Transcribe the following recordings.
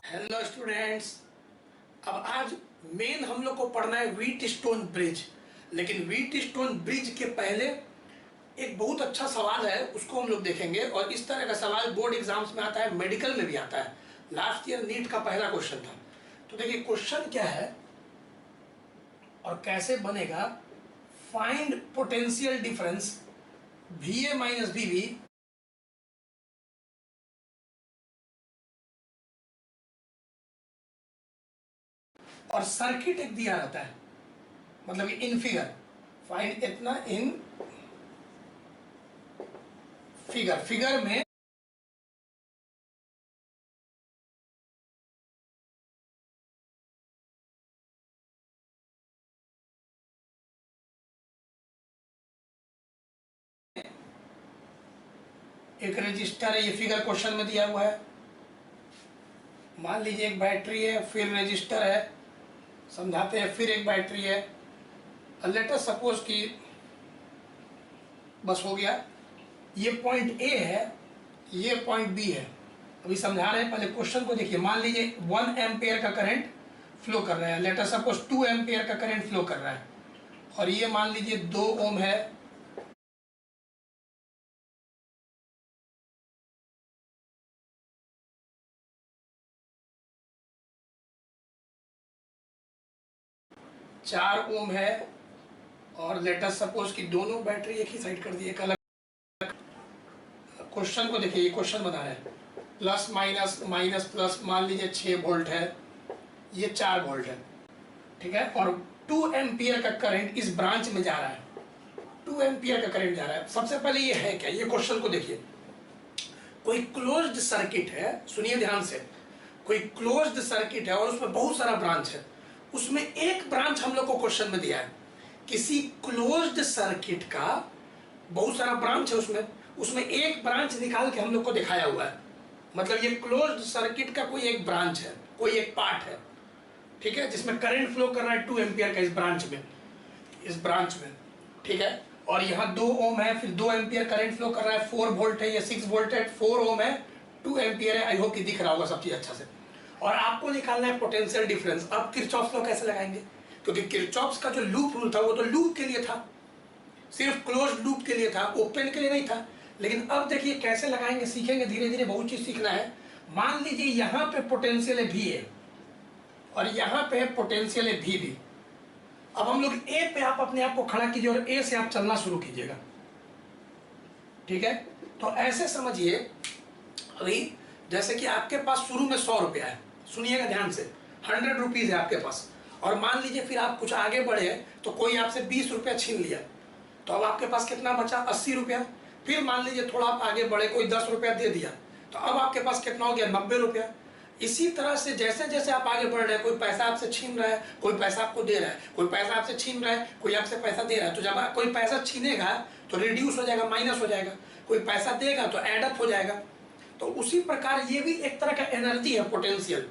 Hello students. अब आज main हम लोग को पढ़ना है व्हीट स्टोन ब्रिज। लेकिन व्हीट स्टोन ब्रिज के पहले एक बहुत अच्छा सवाल है, उसको हम लोग देखेंगे। और इस तरह का सवाल बोर्ड एग्जाम्स में आता है, मेडिकल में भी आता है। लास्ट ईयर नीट का पहला क्वेश्चन था। तो देखिए क्वेश्चन क्या है और कैसे बनेगा। Find potential difference VA minus VB और सर्किट एक दिया रहता है, मतलब इन फिगर। फाइंड इतना इन फिगर में एक रजिस्टर है। ये फिगर क्वेश्चन में दिया हुआ है। मान लीजिए एक बैटरी है, फिर रजिस्टर है, समझाते हैं, फिर एक बैटरी है। लेट अस सपोज कि बस हो गया, ये पॉइंट ए है, ये पॉइंट बी है। अभी समझा रहे हैं, पहले क्वेश्चन को देखिए। मान लीजिए 1 एम्पेयर का करंट फ्लो कर रहा है, लेट अस सपोज 2 एम्पेयर का करंट फ्लो कर रहा है, और ये मान लीजिए 2 ओम है। चार ओम है, और लेट अस सपोज कि दोनों बैटरी एक ही साइड कर दी, एक अलग। क्वेश्चन को देखिए, ये क्वेश्चन बना रहे हैं। प्लस माइनस माइनस प्लस, मान लीजिए 6 वोल्ट है, ये 4 वोल्ट है, ठीक है। और 2 एम्पियर का करंट इस ब्रांच में जा रहा है, 2 एम्पियर का करंट जा रहा है। सबसे पहले ये है क्या, ये क्वेश्चन को देखिए। कोई क्लोज्ड सर्किट है, सुनिए ध्यान से। कोई क्लोज्ड सर्किट है और उसमें बहुत सारा ब्रांच है। उसमें एक ब्रांच हम लोग को क्वेश्चन में दिया है। किसी क्लोज्ड सर्किट का बहुत सारा ब्रांच है, उसमें एक ब्रांच निकाल के हम लोग को दिखाया हुआ है। मतलब ये क्लोज्ड सर्किट का कोई एक ब्रांच है, कोई एक पार्ट है, ठीक है, जिसमें करंट फ्लो कर रहा है 2 एम्पियर का इस ब्रांच में, ठीक है। और यहाँ 2 ओम है, फिर 2 एम्पियर करंट फ्लो कर रहा है, 4 वोल्ट है, ये 6 वोल्ट है, 4 ओम है, 2 एम्पियर है। आई होप कि दिख रहा होगा सब चीज अच्छा से। और आपको निकालना है पोटेंशियल डिफरेंस। अब किरचॉफ्स लॉ कैसे लगाएंगे, क्योंकि किरचॉफ्स का जो लूप रूल था वो तो लूप के लिए था, सिर्फ क्लोज लूप के लिए था, ओपन के लिए नहीं था। लेकिन अब देखिए कैसे लगाएंगे, सीखेंगे धीरे धीरे, बहुत चीज सीखना है। मान लीजिए यहाँ पे पोटेंशियल है VA और यहाँ पे पोटेंशियल है VB। अब हम लोग A पे आप अपने आप को खड़ा कीजिए और A से आप चलना शुरू कीजिएगा, ठीक है। तो ऐसे समझिए, अभी जैसे कि आपके पास शुरू में 100 रुपया है, सुनिएगा ध्यान से, 100 रुपीज है आपके पास। और मान लीजिए फिर आप कुछ आगे बढ़े तो कोई आपसे 20 रुपया छीन लिया, तो अब आपके पास कितना बचा, 80 रुपया। फिर मान लीजिए थोड़ा आप आगे बढ़े, कोई 10 रुपया दे दिया, तो अब आपके पास कितना हो गया, 90 रुपया। इसी तरह से जैसे जैसे आप आगे बढ़ रहे हैं, कोई पैसा आपसे छीन रहा है, कोई पैसा आपको दे रहा है, कोई पैसा आपसे छीन रहा है, कोई आपसे पैसा दे रहा है। तो जब कोई पैसा छीनेगा तो रिड्यूस हो जाएगा, माइनस हो जाएगा, कोई पैसा देगा तो एडअप हो जाएगा। तो उसी प्रकार ये भी एक तरह का एनर्जी है, potential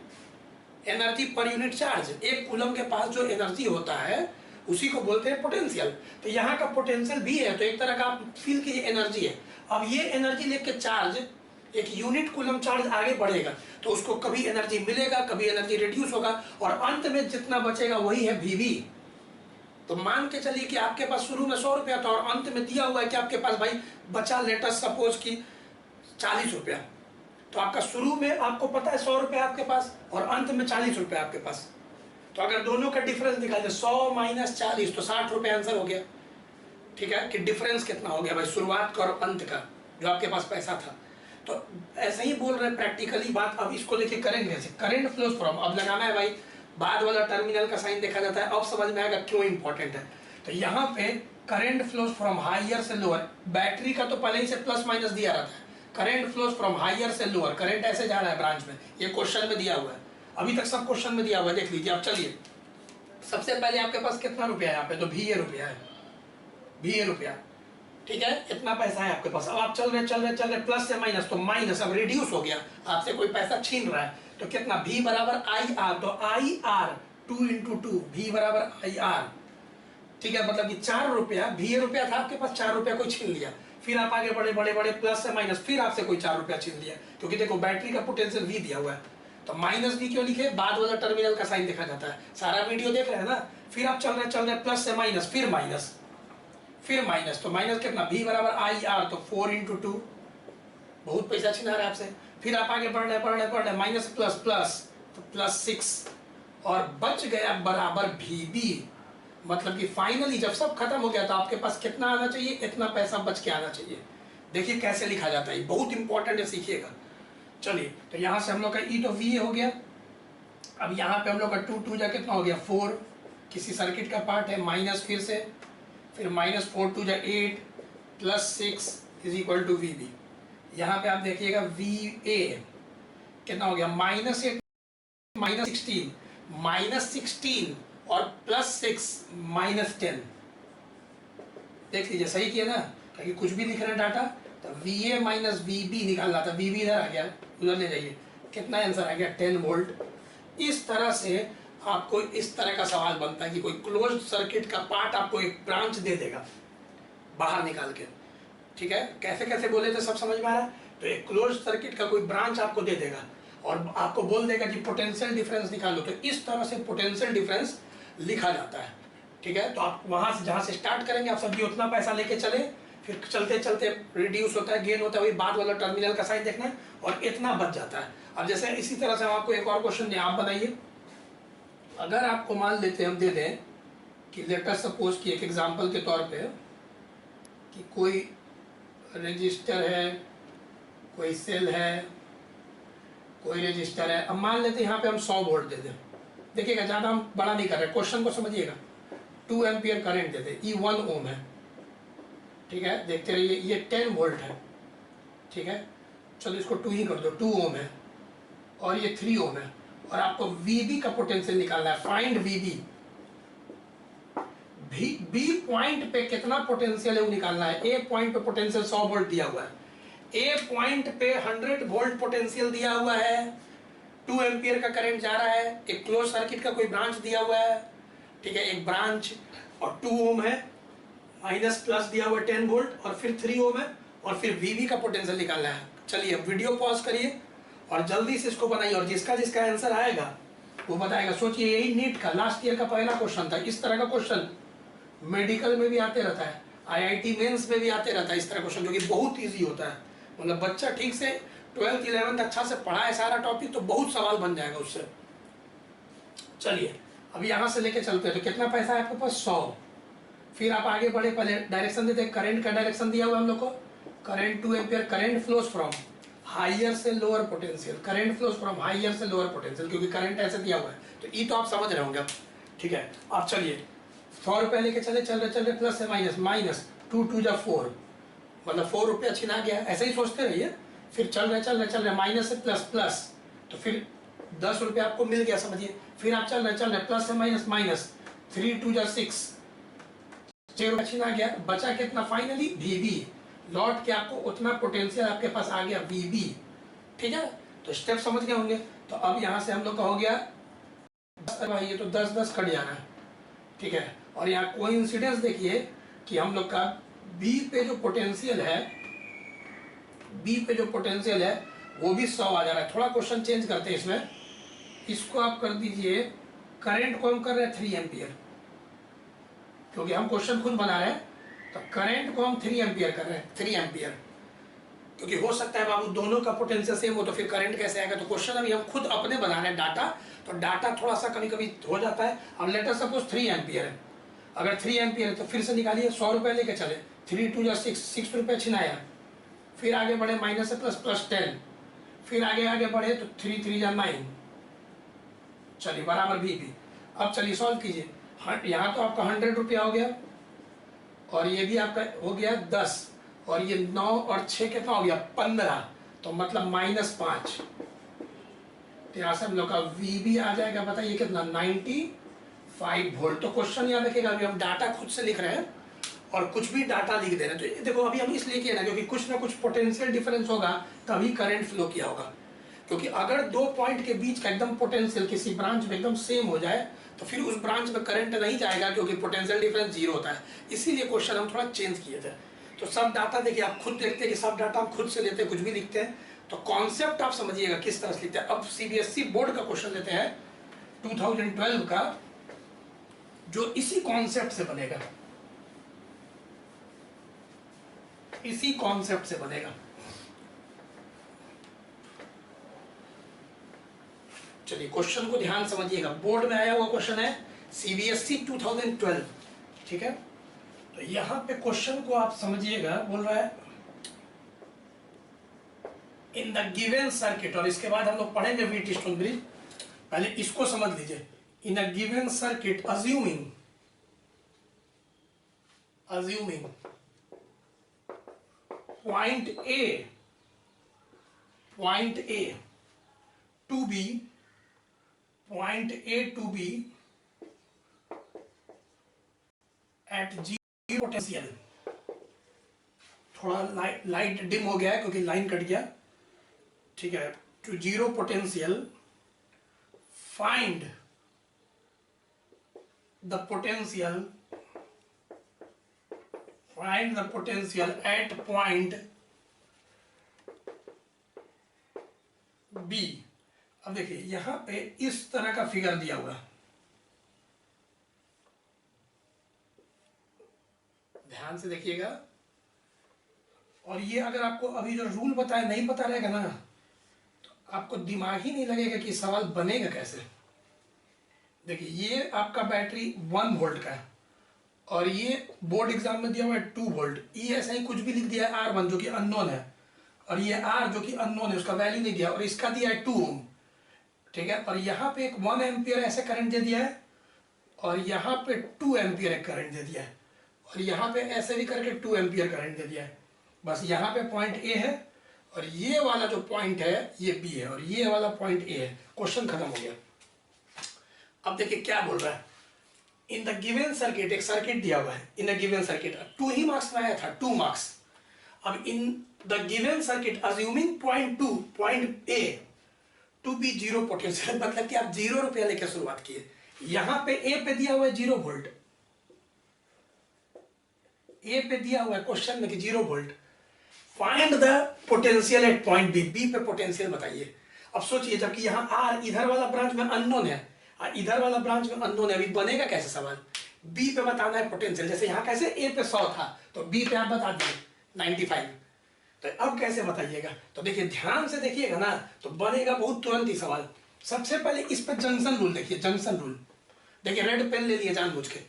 energy per unit charge. एक कूलम के पास जो एनर्जी होता है उसी को बोलते हैं पोटेंशियल। तो यहाँ का पोटेंशियल भी है, तो एक तरह का आप फील कीजिए एनर्जी है। अब ये एनर्जी लेके चार्ज, एक यूनिट कूलम चार्ज आगे बढ़ेगा तो उसको कभी एनर्जी मिलेगा, कभी एनर्जी रिड्यूस होगा, और अंत में जितना बचेगा वही है VB। तो मान के चलिए कि आपके पास शुरू में 100 रुपया था और अंत में दिया हुआ है कि आपके पास भाई बचा, लेट अस सपोज कि 40 रुपया। तो आपका शुरू में आपको पता है 100 रुपया आपके पास और अंत में 40 रुपया आपके पास। तो अगर दोनों का डिफरेंस निकाले 100 माइनस 40 तो 60 रुपये आंसर हो गया, ठीक है। कि डिफरेंस कितना हो गया भाई, शुरुआत का और अंत का, जो आपके पास पैसा था। तो ऐसे ही बोल रहे हैं प्रैक्टिकली बात। अब इसको लेके करेंगे कैसे, करंट फ्लोज फ्रॉम, अब लगाना है भाई, बाद वाला टर्मिनल का साइन देखा जाता है, अब समझ में आएगा क्यों इंपॉर्टेंट है। तो यहाँ पे करंट फ्लोज फ्रॉम हायर से लोअर, बैटरी का तो पहले ही से प्लस माइनस दिया रहता है। करंट फ्लोज फ्रॉम हायर से लोअर, करंट ऐसे जा रहा है ब्रांच में, ये क्वेश्चन में दिया हुआ है, अभी तक सब क्वेश्चन में दिया हुआ है, देख लीजिए। अब चलिए, सबसे पहले आपके पास कितना रुपया है यहाँ पे, तो VA रुपया है, VA रुपया, ठीक है, इतना पैसा है आपके पास। अब आप चल रहे प्लस से माइनस, तो माइनस अब रिड्यूस हो गया, आपसे कोई पैसा छीन रहा है, तो कितना, V बराबर IR, तो IR 2 × 2, V बराबर IR, ठीक है। मतलब कि 4 रुपया, VA रुपया था आपके पास, 4 रुपया कोई छीन लिया, फिर आप आगे बढ़े प्लस से माइनस, फिर आपसे कोई 4 रुपया छीन लिया, क्योंकि देखो बैटरी का पोटेंशियल V दिया हुआ है, तो माइनस भी क्यों लिखे, बाद वाला टर्मिनल का साइन देखा जाता है। सारा वीडियो देख रहे हैं ना। फिर आप चल रहे प्लस से माइनस, फिर माइनस, तो माइनस कितना, v बराबर आई आर, तो 4 × 2, बहुत पैसा छिना रहा है आपसे। फिर आप आगे बढ़ रहे माइनस प्लस तो +6, और बच गया बराबर VB। मतलब कि फाइनली जब सब खत्म हो गया तो आपके पास कितना आना चाहिए, इतना पैसा बच के आना चाहिए। देखिए कैसे लिखा जाता है, बहुत इंपॉर्टेंट है, सीखिएगा। चलिए, तो यहाँ से हम लोग का ई तो VA हो गया। अब यहाँ पे हम लोग का 2 जा कितना हो गया 4, किसी सर्किट का पार्ट है, माइनस फिर से, फिर -4 2 जा 8 +6 = VB। यहाँ पे आप देखिएगा VA कितना हो गया -8 -16 और +6 -10। देख लीजिए सही किया ना, ताकि कुछ भी लिख रहे हैं डाटा तो VA - VB निकालना था। VB इधर आ गया, उधर ले जाइए, कितना आंसर आ गया 10 वोल्ट। इस तरह से आपको इस तरह का सवाल बनता है कि कोई क्लोज्ड सर्किट का पार्ट आपको एक ब्रांच दे देगा बाहर निकाल के। ठीक है, कैसे कैसे बोले थे सब समझ में आ रहा है। तो एक क्लोज्ड सर्किट का कोई ब्रांच आपको दे देगा और आपको बोल देगा कि पोटेंशियल डिफरेंस निकालो। तो इस तरह से पोटेंशियल डिफरेंस लिखा जाता है। ठीक है, तो आप वहां से जहां से स्टार्ट करेंगे, आप सभी उतना पैसा लेके चले, फिर चलते चलते रिड्यूस होता है, गेन होता है, वही बाद वाला टर्मिनल का साइन देखना है, और इतना बच जाता है। अब जैसे इसी तरह से हम आपको एक और क्वेश्चन दें, आप बनाइए। अगर आपको मान लेते हम दे दें कि लेट अस सपोज कि एक एग्जांपल के तौर पे कि कोई रजिस्टर है, कोई सेल है, कोई रजिस्टर है। अब मान लेते हैं यहाँ पे हम 100 वोल्ट दे दें। देखिएगा ज़्यादा हम बड़ा नहीं कर रहे, क्वेश्चन को समझिएगा। 2 एम्पियर करंट दे दें, ये 1 ओम है। ठीक है, देखते रहिए, ये 10 वोल्ट है। ठीक है, चलो इसको 2 ही कर दो, 2 ओम है, और ये 3 ओम है, और आपको VB का पोटेंशियल निकालना है। फाइंड VB, B पॉइंट पे कितना पोटेंशियल है वो निकालना है। A पॉइंट पे पोटेंशियल 100 वोल्ट दिया हुआ है, A पॉइंट पे 100 वोल्ट पोटेंशियल दिया हुआ है, 2 एम्पियर का करंट जा रहा है, एक क्लोज सर्किट का कोई ब्रांच दिया हुआ है। ठीक है, एक ब्रांच, और 2 ओम है, माइनस प्लस दिया हुआ 10 वोल्ट, और फिर 3 ओम है, और फिर VB का पोटेंशियल निकालना है। चलिए वीडियो पॉज करिए और जल्दी से इसको बनाइए, और जिसका जिसका आंसर आएगा वो बताएगा। सोचिए, यही नीट का लास्ट ईयर का पहला क्वेश्चन था। इस तरह का क्वेश्चन मेडिकल में भी आते रहता है, IIT मेंस में भी आते रहता है इस तरह क्वेश्चन, जो कि बहुत ईजी होता है। मतलब बच्चा ठीक से 12th 11th अच्छा से पढ़ा है सारा टॉपिक, तो बहुत सवाल बन जाएगा उससे। चलिए, अब यहाँ से लेके चलते हैं। तो कितना पैसा है आपके पास 100। फिर आप आगे बढ़े, पहले डायरेक्शन देते हैं, करंट का डायरेक्शन दिया हुआ हम लोग को। Current 2 ampere, current flows from higher से lower potential, current flows from higher से लोअर पोटेंशियल, क्योंकि करंट ऐसे दिया हुआ है। तो ये तो आप समझ रहे होंगे अब। ठीक है, आप चलिए 100 रुपये लेके चल रहे प्लस से माइनस 2 2 जा 4, मतलब 4 रुपया छिना गया। ऐसे ही सोचते रहिए। फिर चल रहे माइनस से प्लस, तो फिर 10 रुपये आपको मिल गया, समझिए। फिर आप चल रहे प्लस से माइनस 3 2 जा 6, 6 रुपया छिना गया, बचा कितना फाइनली VB। लौट के आपको उतना पोटेंशियल आपके पास आ गया VB। ठीक है, तो स्टेप समझ गए होंगे। तो अब यहाँ से हम लोग का हो गया, ये तो 10 कट जाना है। ठीक है, और यहाँ कोइंसिडेंस देखिए कि हम लोग का B पे जो पोटेंशियल है वो भी 100 आ जा रहा है। थोड़ा क्वेश्चन चेंज करते हैं इसमें, इसको आप कर दीजिए, करंट को हम कर रहे हैं 3 एम्पियर, क्योंकि हम क्वेश्चन खुद बना रहे हैं। तो करंट को हम 3 एम्पियर कर रहे हैं, 3 एम्पियर, क्योंकि हो सकता है बाबू दोनों का पोटेंशियल सेम हो, तो फिर करंट कैसे आएगा। तो क्वेश्चन अभी हम खुद अपने बना रहे हैं डाटा, तो डाटा थोड़ा सा कभी कभी हो जाता है। अब लेट अस सपोज 3 एम्पियर है। अगर 3 एम्पियर है तो फिर से निकालिए, 100 रुपये लेके चले, 3 2 जा 6 रुपये छिनाया। फिर आगे बढ़े माइनस से प्लस 10, फिर आगे बढ़े तो 3 3 जा 9, चलिए बराबर VB। अब चलिए सॉल्व कीजिए। यहाँ तो आपका 100 रुपया हो गया, और ये भी आपका हो गया 10, और ये 9 और 6 कितना हो गया 15, तो मतलब -5। तो यहाँ से हम लोग का VB आ जाएगा, बताइए कितना 95 वोल्ट। तो क्वेश्चन याद रखिएगा, अभी हम डाटा खुद से लिख रहे हैं और कुछ भी डाटा लिख दे रहे हैं। तो देखो अभी हम इसलिए किए ना, क्योंकि कुछ ना कुछ पोटेंशियल डिफरेंस होगा तभी करंट फ्लो किया होगा। क्योंकि अगर 2 पॉइंट के बीच का एकदम पोटेंशियल किसी ब्रांच में एकदम सेम हो जाए तो फिर उस ब्रांच में करंट नहीं जाएगा, क्योंकि पोटेंशियल डिफरेंस 0 होता है। इसीलिए क्वेश्चन हम थोड़ा चेंज किए थे। तो सब डाटा देखिए, आप खुद देखते हैं कि सब डाटा हम खुद से लेते हैं, कुछ भी लिखते हैं तो कॉन्सेप्ट आप समझिएगा किस तरह से लिखते हैं। अब सीबीएसई बोर्ड का क्वेश्चन लेते हैं 2012 का, जो इसी कॉन्सेप्ट से बनेगा, इसी कॉन्सेप्ट से बनेगा। चलिए क्वेश्चन को ध्यान समझिएगा, बोर्ड में आया हुआ क्वेश्चन है सीबीएसई 2012, ठीक है। तो यहां पे क्वेश्चन को आप समझिएगा, बोल रहा है इन द गिवन सर्किट, और इसके बाद हम लोग पढ़ेंगे व्हीटस्टोन ब्रिज, पहले इसको समझ लीजिए। In a given circuit assuming point A to be at zero potential, थोड़ा लाइट डिम हो गया है क्योंकि लाइन कट गया, ठीक है। To zero potential, find the potential at point B. अब देखिए यहां पे इस तरह का फिगर दिया हुआ है, ध्यान से देखिएगा। और ये अगर आपको अभी जो रूल बताया नहीं पता रहेगा ना, तो आपको दिमाग ही नहीं लगेगा कि सवाल बनेगा कैसे। देखिए ये आपका बैटरी 1 वोल्ट का है, और ये बोर्ड एग्जाम में दिया हुआ है 2 वोल्ट। ये ऐसा ही कुछ भी लिख दिया है R1 जो कि अननोन है, और ये R जो कि अननोन है, उसका वैल्यू नहीं दिया, और इसका दिया है 2 ओम, ठीक है। और यहाँ पे एक 1 एम्पियर ऐसे करंट दे दिया है, और यहाँ पे 2 एम्पियर एक करंट दे दिया है, और यहाँ पे ऐसे भी करके 2 एम्पियर करंट दे दिया है। बस यहाँ पे पॉइंट ए है, और ये वाला जो पॉइंट है ये बी है, और ये वाला पॉइंट ए है। क्वेश्चन खत्म हो गया। अब देखिए क्या बोल रहा है, इन द गिवन सर्किट, एक सर्किट दिया हुआ है, इन द गिवन सर्किट 2 ही मार्क्स में आया था, 2 मार्क्स। अब in the given circuit assuming point A to B zero potential, मतलब कि आप 0 रुपया लेकर शुरुआत किए। यहां पे ए पे दिया हुआ है 0 वोल्ट, ए पे दिया हुआ है क्वेश्चन में कि 0 volt. Find the potential at point B, B पे पोटेंशियल बताइए। अब सोचिए, जबकि यहाँ आर इधर वाला ब्रांच में अननोन है और इधर वाला ब्रांच में अननोन है, अभी बनेगा कैसे सवाल। बी पे बताना है पोटेंशियल, जैसे यहाँ कैसे ए पे 100 था तो बी पे आप बता दिए 95, तो अब कैसे बताइएगा। तो देखिए ध्यान से देखिएगा ना, तो बनेगा बहुत तुरंत ही सवाल। सबसे पहले इस पे जंक्शन रूल देखिए, जंक्शन रूल देखिए, रेड पेन ले लिए जानबूझ के।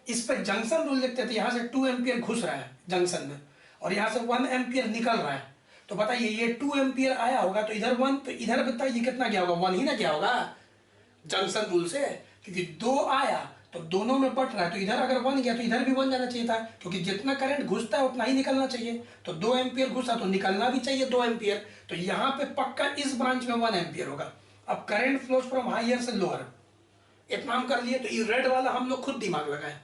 इस पे जंक्शन रूल देखते थे, यहाँ से 2 एम्पियर घुस रहा है जंक्शन में, और यहाँ से 1 एम्पियर निकल रहा है। तो बताइए ये 2 एम्पियर आया होगा तो इधर 1, तो इधर बताइए कितना गया होगा, 1 ही ना गया होगा जंक्शन रूल से, क्योंकि 2 आया तो दोनों में बट रहा है, तो इधर अगर 1 गया तो इधर भी 1 जाना चाहिए था, क्योंकि जितना करंट घुसता है उतना ही निकलना चाहिए। तो 2 एम्पियर घुसा तो निकलना भी चाहिए 2 एम्पियर, तो यहाँ पे पक्का इस ब्रांच में 1 एम्पियर होगा। अब करंट फ्लोज फ्रॉम हायर से लोअर, इतना हम कर लिए। तो ये रेड वाला हम लोग खुद दिमाग लगाए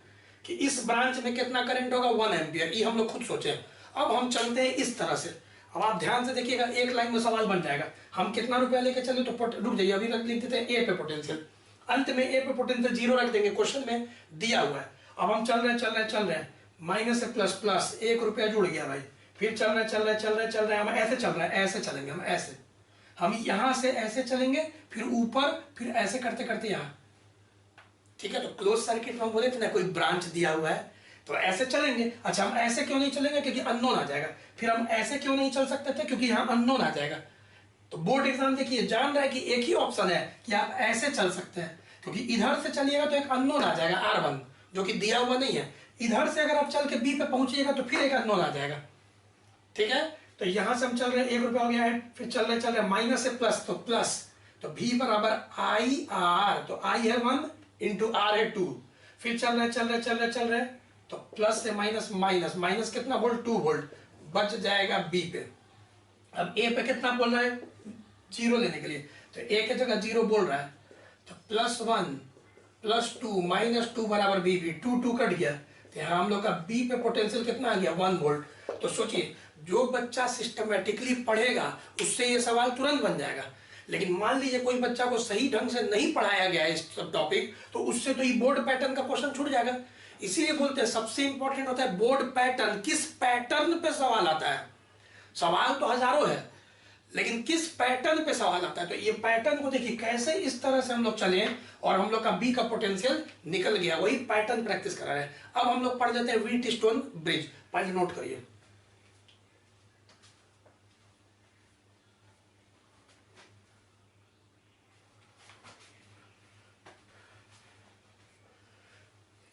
कि इस ब्रांच में कितना करंट होगा, 1 एम्पियर, ये हम लोग खुद सोचे। अब हम चलते हैं इस तरह से। अब आप ध्यान से देखिएगा, एक लाइन में सवाल बन जाएगा। हम कितना रुपया लेके चले, तो रुक जाइए, अभी रख लिख देते हैं ए पे पोटेंशियल, अंत में ए पे पोटेंशियल 0 रख देंगे, क्वेश्चन में दिया हुआ है। अब हम चल रहे हैं माइनस से प्लस प्लस, 1 रुपया जुड़ गया भाई, फिर चल रहे हैं, हम ऐसे चल रहे हैं, ऐसे चलेंगे हम, ऐसे हम यहाँ से ऐसे चलेंगे, फिर ऊपर, फिर ऐसे करते करते यहाँ, ठीक है। तो क्लोज सर्किट में हम बोले थे ना, कोई ब्रांच दिया हुआ है तो ऐसे चलेंगे। अच्छा हम ऐसे क्यों नहीं चलेंगे, क्योंकि अननोन आ जाएगा। फिर हम ऐसे क्यों नहीं चल सकते थे, क्योंकि यहाँ अननोन आ जाएगा। तो बोर्ड एग्जाम देखिए जान रहा है कि एक ही ऑप्शन है कि आप ऐसे चल सकते हैं, क्योंकि इधर से चलिएगा तो एक अननोन आ जाएगा R1 जो कि दिया हुआ नहीं है। इधर से अगर आप चल के बी पे पहुंचिएगा तो फिर एक अननोन आ जाएगा, ठीक है। तो यहां से हम चल रहे हैं, 1 रुपया हो गया है, फिर चल रहे माइनस से प्लस, तो प्लस, तो V बराबर IR, तो I है 1 इंटू R है 2, फिर चल रहे तो प्लस से माइनस, माइनस कितना वोल्ट, 2 वोल्ट, बच जाएगा बी पे। अब ए पे कितना बोल रहा है, 0 लेने के लिए, तो ए की जगह 0 बोल रहा है, तो +1 +2 -2 बराबर बी, 2 कट गया, तो यहाँ हम लोग का बी पे पोटेंशियल कितना आ गया, 1 वोल्ट। तो सोचिए जो बच्चा सिस्टमेटिकली पढ़ेगा उससे ये सवाल तुरंत बन जाएगा। लेकिन मान लीजिए कोई बच्चा को सही ढंग से नहीं पढ़ाया गया है इस टॉपिक, तो उससे तो ये बोर्ड पैटर्न का क्वेश्चन छूट जाएगा। इसीलिए बोलते हैं सबसे इंपॉर्टेंट होता है बोर्ड पैटर्न, किस पैटर्न पे सवाल आता है। सवाल तो हजारों है, लेकिन किस पैटर्न पे सवाल आता है, तो ये पैटर्न को देखिए कैसे इस तरह से हम लोग चले और हम लोग का बी का पोटेंशियल निकल गया, वही पैटर्न प्रैक्टिस करा रहे हैं। अब हम लोग पढ़ लेते हैं व्हीटस्टोन ब्रिज, पहले नोट करिए।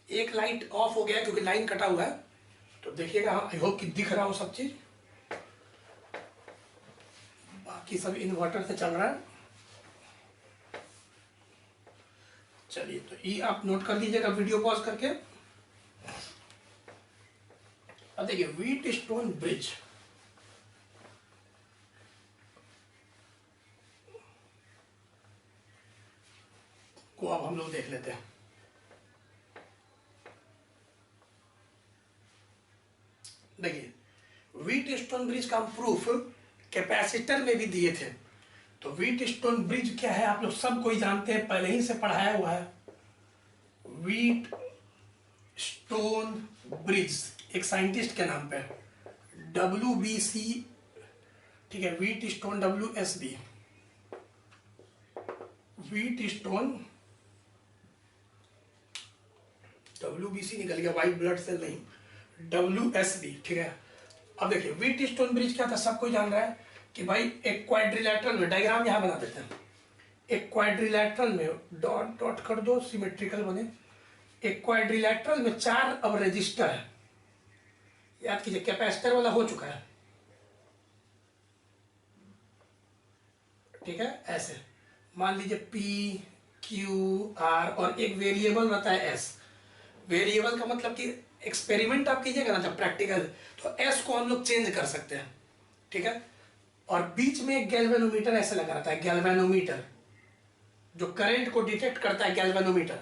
एक लाइट ऑफ हो गया क्योंकि लाइन कटा हुआ है, तो देखिएगा, आई होप कि दिख रहा हो सब चीज, बाकी सब इन्वर्टर से चल रहा है। चलिए, तो ये आप नोट कर लीजिएगा वीडियो पॉज करके। अब देखिए व्हीटस्टोन ब्रिज, को अब हम लोग देख लेते हैं। देखिए व्हीटस्टोन ब्रिज का हम प्रूफ कैपेसिटर में भी दिए थे। तो व्हीटस्टोन ब्रिज क्या है आप लोग सब कोई जानते हैं, पहले ही से पढ़ाया हुआ है। व्हीटस्टोन ब्रिज एक साइंटिस्ट के नाम पे, WBC, ठीक है, व्हीटस्टोन WSB, व्हीटस्टोन WBC निकल गया, व्हाइट ब्लड सेल नहीं, WSB, ठीक है। अब देखिए व्हीटस्टोन ब्रिज क्या था, सब कोई जान रहा है कि भाई एक क्वाड्रिलैटरल में, डायग्राम यहां बना देते हैं, एक क्वाड्रिलैटरल में डॉट डॉट कर दो, सिमेट्रिकल बने। एक क्वाड्रिलैटरल में 4 अब रजिस्टर है, याद कीजिए, कैपेसिटर वाला हो चुका है, ठीक है। ऐसे मान लीजिए P Q R और एक वेरिएबल रहता है S। वेरिएबल का मतलब कि एक्सपेरिमेंट आप कीजिएगा ना जब प्रैक्टिकल, तो S को हम लोग चेंज कर सकते हैं, ठीक है। और बीच में एक गैल्वेनोमीटर ऐसे लगा रहता है, गैल्वेनोमीटर जो करंट को डिटेक्ट करता है, गैल्वेनोमीटर।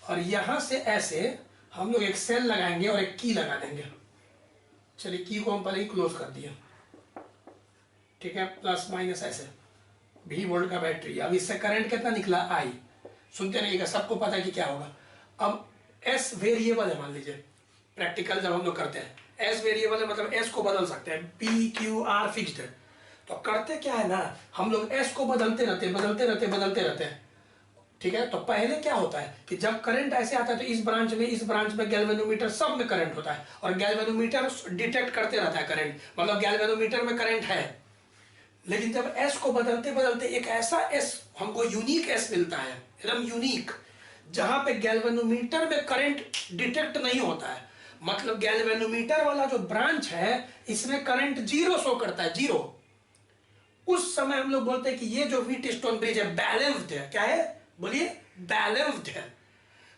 और यहां से ऐसे हम लोग एक सेल लगाएंगे और एक की लगा देंगे। चलिए की को हम पहले ही क्लोज कर दिया, ठीक है, प्लस माइनस ऐसे, V वोल्ट का बैटरी। अब इससे करंट कितना निकला, I। सुनते रहिएगा, सबको पता है कि क्या होगा। अब S वेरिएबल है, मान लीजिए प्रैक्टिकल जब हम लोग करते हैं, S वेरिएबल है मतलब S को बदल सकते हैं, P Q R फिक्स्ड है। तो करते क्या है ना, हम लोग S को बदलते रहते हैं, ठीक है। तो पहले क्या होता है कि जब करंट ऐसे आता है तो इस ब्रांच में गैल्वेनोमीटर सब में करंट होता है, और गैल्वेनोमीटर डिटेक्ट करते रहता है करंट, मतलब गैल्वेनोमीटर में करंट है। लेकिन जब S को बदलते एक ऐसा S हमको यूनिक S मिलता है, एकदम यूनिक, जहां पे गैल्वेनोमीटर में करंट डिटेक्ट नहीं होता है, मतलब गैल्वेनोमीटर वाला जो ब्रांच है इसमें करंट 0 शो करता है, 0। उस समय हम लोग बोलते हैं कि ये जो व्हीटस्टोन ब्रिज है बैलेंस्ड है। क्या है, बोलिए, बैलेंस्ड है।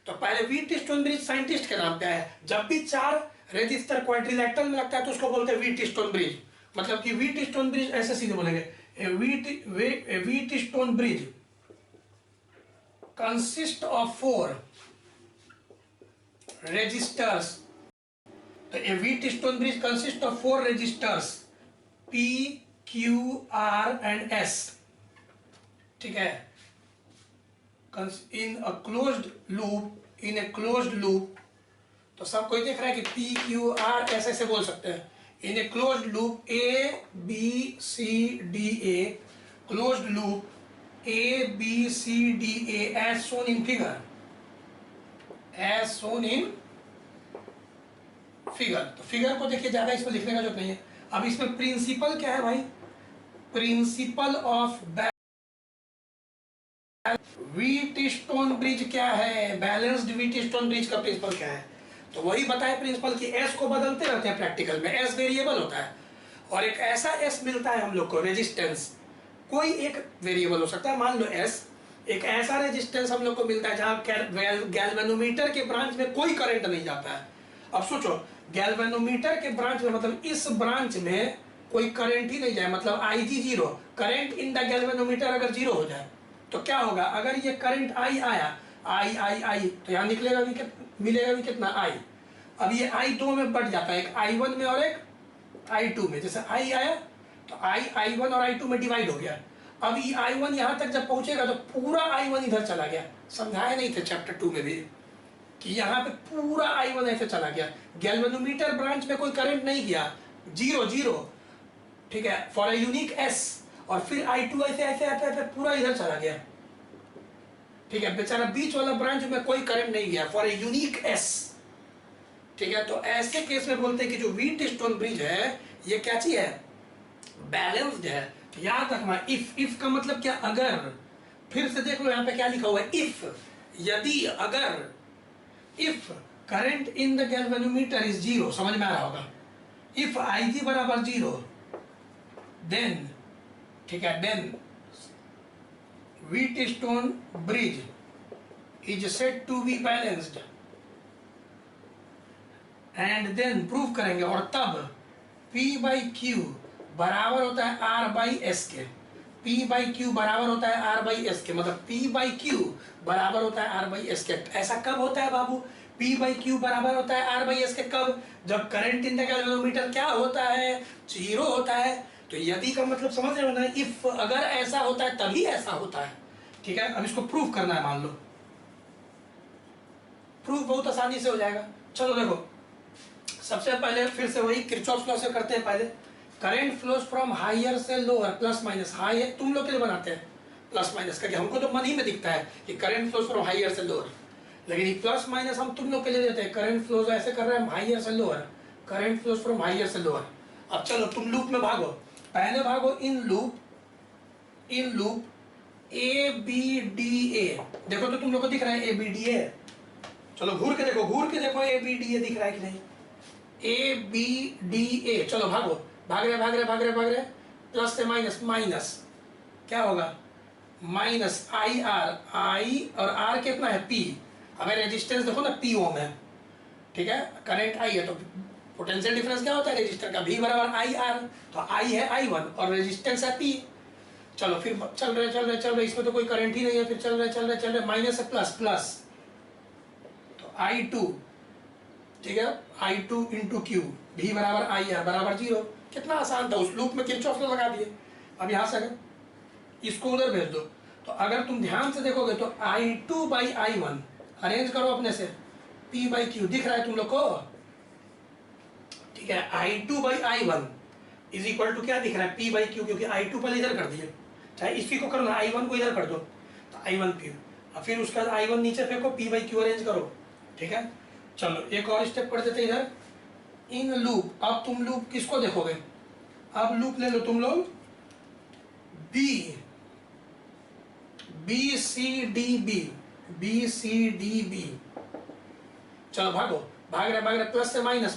तो पहले व्हीटस्टोन ब्रिज साइंटिस्ट के नाम पे है। जब भी 4 रजिस्टर क्वाड्रिलैटरल में लगता है तो उसको बोलते हैं व्हीटस्टोन ब्रिज। मतलब कि व्हीटस्टोन ब्रिज ऐसे सीधे बोलेंगे, Wheatstone bridge consist of 4 resistors. तो a Wheatstone bridge consist of 4 resistors, P Q R and S, ठीक है। इन अ क्लोज्ड लूप, तो सब कोई देख रहा है कि P Q R S ऐसे बोल सकते हैं। In a closed loop A B C D A, closed loop A B C D A as shown in figure, तो फिगर को देखिए, ज्यादा इसमें लिखने का जरूरत नहीं है। अब इसमें प्रिंसिपल क्या है भाई, प्रिंसिपल ऑफ व्हीटस्टोन ब्रिज क्या है, बैलेंस्ड व्हीटस्टोन ब्रिज का प्रिंसिपल क्या है, तो वही बताए प्रिंसिपल कि S को बदलते रहते हैं प्रैक्टिकल में, S वेरिएबल होता है, और एक ऐसा S मिलता है हम लोग को, रेजिस्टेंस, कोई एक वेरिएबल हो सकता है, मान लो S, एक ऐसा रेजिस्टेंस हम लोग को मिलता है जहां गैल्वेनोमीटर के ब्रांच में कोई करंट नहीं जाता है। अब सोचो, गैल्वेनोमीटर के ब्रांच में, मतलब इस ब्रांच में कोई करंट ही नहीं जाए, मतलब IG 0, current in the galvanometer अगर 0 हो जाए तो क्या होगा, अगर ये करंट I आया, I तो यहाँ निकलेगा भी, मिलेगा भी कितना, I। अब ये I 2 में बढ़ जाता है, एक I1 में और एक I2 में। जैसे I आया तो I1 और I2 में डिवाइड हो गया। अब ये I1 यहाँ तक जब पहुंचेगा तो पूरा I1 इधर चला गया। समझाया नहीं थे चैप्टर 2 में भी कि यहाँ पे पूरा I1 ऐसे चला गया, गैल्वेनोमीटर ब्रांच में कोई करंट नहीं गया, 0 0, ठीक है, फॉर ए यूनिक S। और फिर I2 ऐसे ऐसे ऐसे ऐसे पूरा इधर चला गया, ठीक है। बेचारा बीच वाला ब्रांच में कोई करंट नहीं गया फॉर ए यूनिक एस, ठीक है। तो ऐसे केस में बोलते हैं कि जो व्हीटस्टोन ब्रिज है ये क्या चीज है, बैलेंस्ड है। तो याद रखना इफ का मतलब क्या, अगर। फिर से देख लो यहाँ पे क्या लिखा हुआ है, इफ, यदि, अगर, if current in the galvanometer is zero, समझ में आ रहा होगा। इफ IG बराबर जीरो देन, ठीक है, then Wheatstone bridge is said to be balanced, and then prove करेंगे, और तब P/Q बराबर होता है R/S के। P/Q बराबर होता है R/S के, मतलब P/Q बराबर होता है R/S के। ऐसा कब होता है बाबू, P/Q बराबर होता है R/S के कब, जब करंट इन द गैल्वेनोमीटर क्या होता है, जीरो होता है। तो यदि का मतलब समझ रहे हो ना, इफ, अगर ऐसा होता है तभी ऐसा होता है, ठीक है। अब इसको प्रूव करना है, मान लो प्रूफ बहुत आसानी से हो जाएगा। चलो देखो, सबसे पहले फिर से वही किरचॉफ लॉ से करते हैं। पहले करंट फ्लोज फ्रॉम हायर से लोअर, प्लस माइनस, हाई तुम लोग के लिए बनाते हैं प्लस माइनस करके, हमको तो मन ही में दिखता है कि करंट फ्लोज फ्रॉम हायर से लोअर, लेकिन ये प्लस माइनस हम तुम लोग के लिए देते हैं। करंट फ्लोज ऐसे कर रहे हैं हम हायर से lower, current flows from higher से लोअर। अब चलो तुम लूप में भागो, पहले भागो इन लूप ABDA, देखो तो तुम लोग को दिख रहा है ABDA, चलो घूर के देखो ABDA दिख रहा है कि नहीं, ABDA, चलो भागो, भाग रहे, प्लस से माइनस, माइनस क्या होगा, माइनस IR, I और R कितना है P, हमें रेजिस्टेंस देखो ना P ओम है, ठीक है, करंट I है, तो पोटेंशियल डिफरेंस क्या होता है रेजिस्टर का, V बराबर IR, तो I है I1 और रेजिस्टेंस है P। चलो फिर चल रहे, इसमें तो कोई करंट ही नहीं है, फिर चल रहे माइनस से प्लस, तो I2, ठीक है, I2 इंटू Q, V बराबर IR बराबर जीरो। कितना आसान था, उस लूप में किरचॉफ लगा दिए। अब यहाँ से अगर इसको उधर भेज दो, तो अगर तुम ध्यान से देखोगे तो I2/I1 अरेंज करो अपने से, P/Q दिख रहा है तुम लोग को, ठीक है। I2/I1 इज इक्वल टू क्या दिख रहा है, P/Q, क्योंकि I2 पहले इधर कर दिए, चाहे इसी को करो ना, I1 को इधर कर दो तो I1Q, और फिर उसका I1 नीचे फेंको, P/Q अरेंज करो, ठीक है। चलो एक और स्टेप पढ़ देते इधर, इन लूप। अब तुम लूप किसको देखोगे, अब लूप ले लो तुम लोग BCDB, चलो भाग रहे प्लस से माइनस,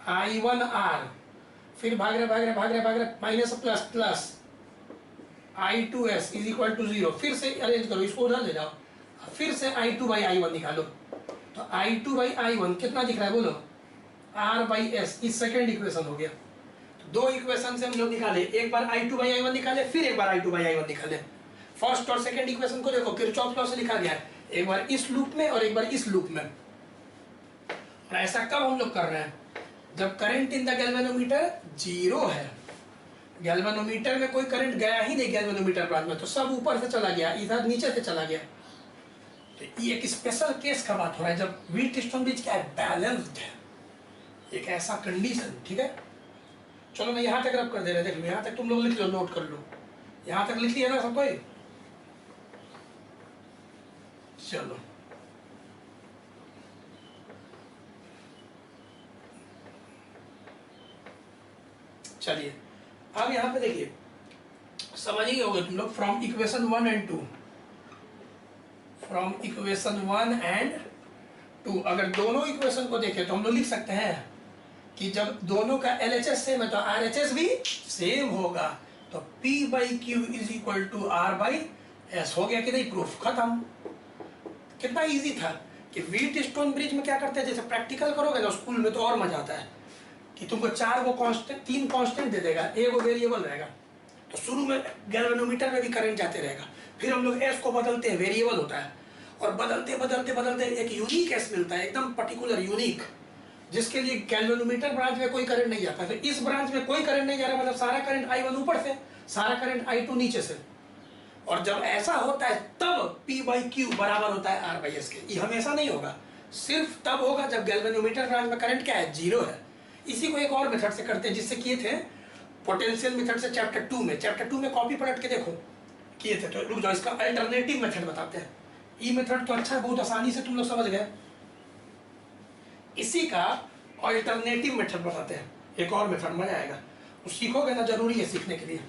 I1R, फिर भाग रहे minus plus I2S is equal to zero, फिर से अरेंज करो, इसको उधर ले जाओ, फिर से I2/I1 निकालो, तो I2/I1 कितना दिख रहा है बोलो, R/S, इस सेकेंड इक्वेशन हो गया। तो दो इक्वेशन से हम लोग निकाले, एक बार I2/I1 निकाले, फिर एक बार I2/I1 निकाले। फर्स्ट और सेकेंड इक्वेशन को देखो, किरचॉफ लॉ से लिखा गया है, एक बार इस लूप में और एक बार इस लूप में। और ऐसा कब हम लोग कर रहे हैं, जब current in the galvanometer zero है, गैल्वेनोमीटर में कोई करंट गया ही नहीं, गैल्वेनोमीटर ब्रांच में तो सब ऊपर से चला गया, इधर नीचे से चला गया। तो ये एक स्पेशल केस का बात हो रहा है, जब व्हीटस्टोन ब्रिज क्या है, बैलेंस्ड है, एक ऐसा कंडीशन, ठीक है। चलो मैं यहाँ तक रब कर दे रहे, देख लो यहाँ तक तुम लोग लिख लो, नोट कर लो, यहाँ तक लिख लिया ना सब कोई। चलो चलिए अब यहाँ पे देखिए, समझ ही होगा तुम लोग, from equation 1 and 2, from equation 1 and 2, अगर दोनों इक्वेशन को देखें तो हम लोग लिख सकते हैं कि जब दोनों का LHS सेम है तो RHS भी सेम होगा, तो P/Q is equal to R/S हो गया कि नहीं, प्रूफ खत्म। कितना इजी था कि व्हीटस्टोन ब्रिज में क्या करते हैं, जैसे प्रैक्टिकल करोगे ना स्कूल में तो और मजा आता है कि तुमको तीन कांस्टेंट दे देगा, एक वो वेरिएबल रहेगा, तो शुरू में गैल्वेनोमीटर में भी करंट जाते रहेगा, फिर हम लोग एस को बदलते हैं, वेरिएबल होता है, और बदलते एक यूनिक एस मिलता है, एकदम पर्टिकुलर यूनिक, जिसके लिए गैल्वेनोमीटर ब्रांच में कोई करंट नहीं जाता। तो इस ब्रांच में कोई करंट नहीं जा रहा, मतलब सारा करंट I1 ऊपर से, सारा करंट I2 नीचे से। और जब ऐसा होता है तब P/Q बराबर होता है R/S के। ये हमेशा नहीं होगा, सिर्फ तब होगा जब गैल्वेनोमीटर ब्रांच में करंट क्या है, जीरो है। इसी को एक और मेथड से करते हैं जिससे किए थे, पोटेंशियल मेथड से चैप्टर 2 में कॉपी पलट के देखो किए थे। तो रुक जाओ, इसका अल्टरनेटिव मेथड बताते हैं। ई मेथड तो अच्छा है, बहुत आसानी से तुम लोग समझ गए। इसी का अल्टरनेटिव मेथड बताते हैं, एक और मेथड मजा आएगा। वो सीखोगे ना, जरूरी है सीखने के लिए,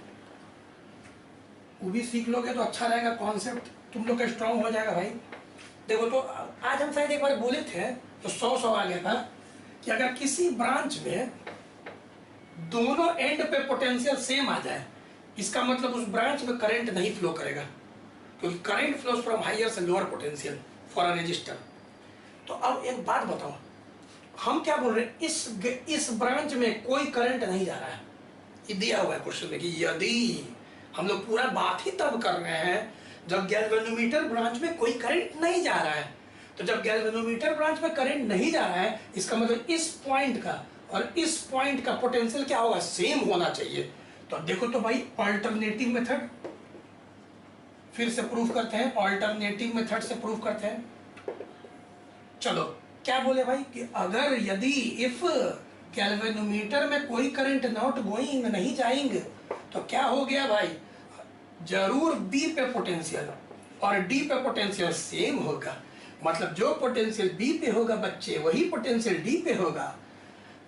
वो भी सीख लोगे तो अच्छा रहेगा, कॉन्सेप्ट तुम लोग का स्ट्रांग हो जाएगा भाई। देखो तो आज हम शायद एक बार बोले थे तो 100 आ गया था कि अगर किसी ब्रांच में दोनों एंड पे पोटेंशियल सेम आ जाए, इसका मतलब उस ब्रांच में करंट नहीं फ्लो करेगा, क्योंकि करंट फ्लोज फ्रॉम हायर से lower potential for a resistor. तो अब एक बात बताओ, हम क्या बोल रहे हैं, इस ब्रांच में कोई करंट नहीं जा रहा है, ये दिया हुआ है क्वेश्चन में कि यदि, हम लोग पूरा बात ही तब कर रहे हैं जब गैल्वेनोमीटर ब्रांच में कोई करंट नहीं जा रहा है। तो जब गैल्वेनोमीटर ब्रांच में करंट नहीं जा रहा है, इसका मतलब इस पॉइंट का और इस पॉइंट का पोटेंशियल क्या होगा, सेम होना चाहिए। तो देखो तो भाई, अल्टरनेटिव मेथड फिर से प्रूफ करते हैं, अल्टरनेटिव मेथड से प्रूफ करते हैं। चलो क्या बोले भाई कि अगर यदि इफ गैल्वेनोमीटर में कोई करंट नॉट गोइंग, नहीं जाएंगे, तो क्या हो गया भाई, जरूर बी पे पोटेंशियल और डी पे पोटेंशियल सेम होगा। मतलब जो पोटेंशियल बी पे होगा बच्चे, वही पोटेंशियल डी पे होगा,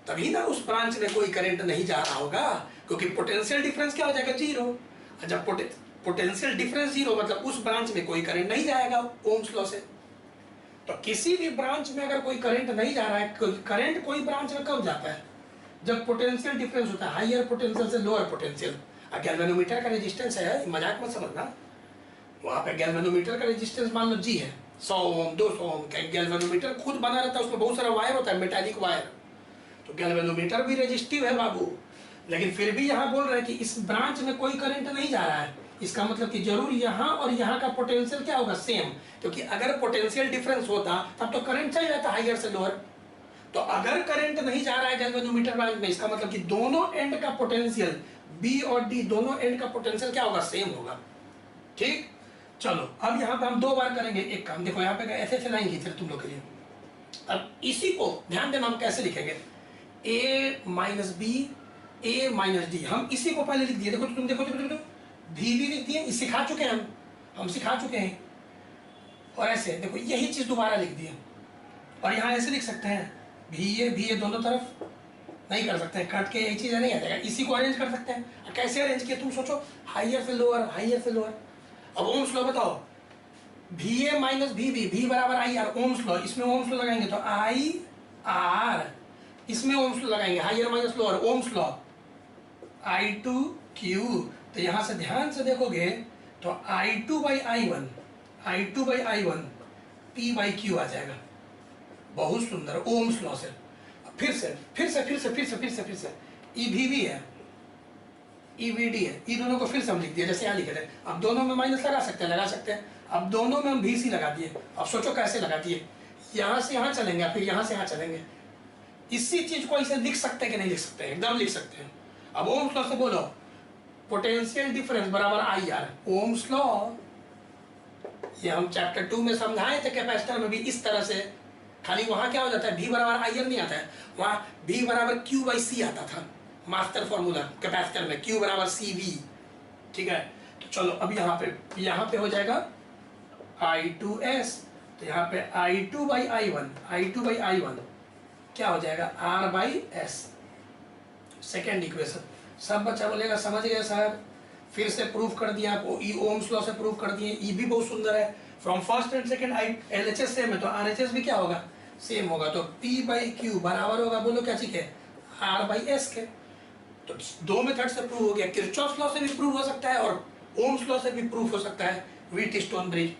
तभी ना उस ब्रांच में कोई करंट नहीं जा रहा होगा, क्योंकि पोटेंशियल डिफरेंस क्या हो जाएगा, जीरो। जब पोटेंशियल डिफरेंस जीरो, मतलब उस ब्रांच में कोई करंट नहीं जाएगा ओम्स लॉ से। तो किसी भी ब्रांच में अगर कोई करंट नहीं जा रहा है, करंट कोई ब्रांच में कब जाता है, जब पोटेंशियल डिफरेंस होता है हायर पोटेंशियल से लोअर पोटेंशियल। गैल्वेनोमीटर का रेजिस्टेंस है, मजाक मत समझना, वहां पे गैल्वेनोमीटर का रेजिस्टेंस मान लो जी है 100 ओम 200 ओम। गैल्वेनोमीटर खुद बना रहता है, उसमें बहुत सारा वायर होता है, मेटालिक वायर। तो गैल्वेनोमीटर भी रेजिस्टिव है बाबू, लेकिन फिर भी यहाँ बोल रहे हैं कि इस ब्रांच में कोई करंट नहीं जा रहा है, इसका मतलब कि जरूर यहाँ और यहाँ का पोटेंशियल क्या होगा, सेम। क्योंकि अगर पोटेंशियल डिफरेंस होता तब तो करंट चल जाता हायर से लोअर। तो अगर करंट नहीं जा रहा है गैल्वेनोमीटर ब्रांच में, इसका मतलब कि दोनों एंड का पोटेंशियल बी और डी, दोनों एंड का पोटेंशियल क्या होगा, सेम होगा। ठीक, चलो अब यहाँ पे हम 2 बार करेंगे एक काम। देखो यहाँ पे ऐसे लाइन फिर तुम लोग के लिए। अब इसी को ध्यान देना, हम कैसे लिखेंगे, a minus B, a minus D. हम इसी को पहले लिख दिए, देखो तुम देखो भी लिख दिए, सिखा चुके हैं हम सिखा चुके हैं। और ऐसे देखो यही चीज दोबारा लिख दिए, और यहाँ ऐसे लिख सकते हैं भी ए दोनों तरफ नहीं कर सकते हैं, कट के एक चीज नहीं आ जाएगा। इसी को अरेंज कर सकते हैं। कैसे अरेंज किया तुम सोचो, हाइयर से लोअर, हाइयर से लोअर। अब ओम्स लॉ बताओ, भी ए माइनस भी बराबर आई आर, ओम्स लॉ, इसमें ओम्स लॉ लगाएंगे तो आई आर, इसमें ओम्स लॉ लगाएंगे higher minus lower, Ohm's law I two Q. तो यहां से ध्यान से देखोगे तो I two by I one P by Q आ जाएगा। बहुत सुंदर, ओम्स लॉ से। फिर से ईवीवी है, ईवीडी है, ई दोनों को फिर से हम लिख दिए जैसे यहाँ लिखे थे। अब दोनों में माइनस लगा सकते हैं। अब दोनों में हम VC लगा दिए। अब सोचो कैसे लगा दिए, यहाँ से यहाँ चलेंगे, फिर यहाँ से यहाँ चलेंगे। इसी चीज को ऐसे लिख सकते हैं कि नहीं लिख सकते हैं, एकदम लिख सकते हैं। अब ओम्स लॉ से बोलो, पोटेंशियल डिफरेंस बराबर आई आर, ओम्स लॉ। ये हम चैप्टर 2 में समझाए थे कैपेसिटर में भी इस तरह से। खाली वहां क्या हो जाता है, भी बराबर आई आर नहीं आता है, वहां भी बराबर क्यू बाई सी आता था मास्टर फॉर्मूला कैपेसिटर में, क्यू बराबर सी वी। ठीक है, तो चलो अब यहाँ पे हो जाएगा I2S, तो यहाँ पे I2 बाई I1 क्या हो जाएगा, R by S। Second equation. सब बच्चा बोलेगा समझ गए सर, फिर से प्रूफ कर दिया आपको, ई ओम्स लॉ से प्रूफ कर दिए। ई भी बहुत सुंदर है, from first and second LHS same है तो RHS भी क्या होगा, सेम होगा। तो P बाई क्यू बराबर होगा, बोलो क्या चीज है, R बाई S के। तो 2 मेथड से प्रूव हो गया। किरचॉफ लॉ से भी प्रूव हो सकता है और ओम्स लॉ से भी प्रूव हो सकता है, व्हीटस्टोन ब्रिज।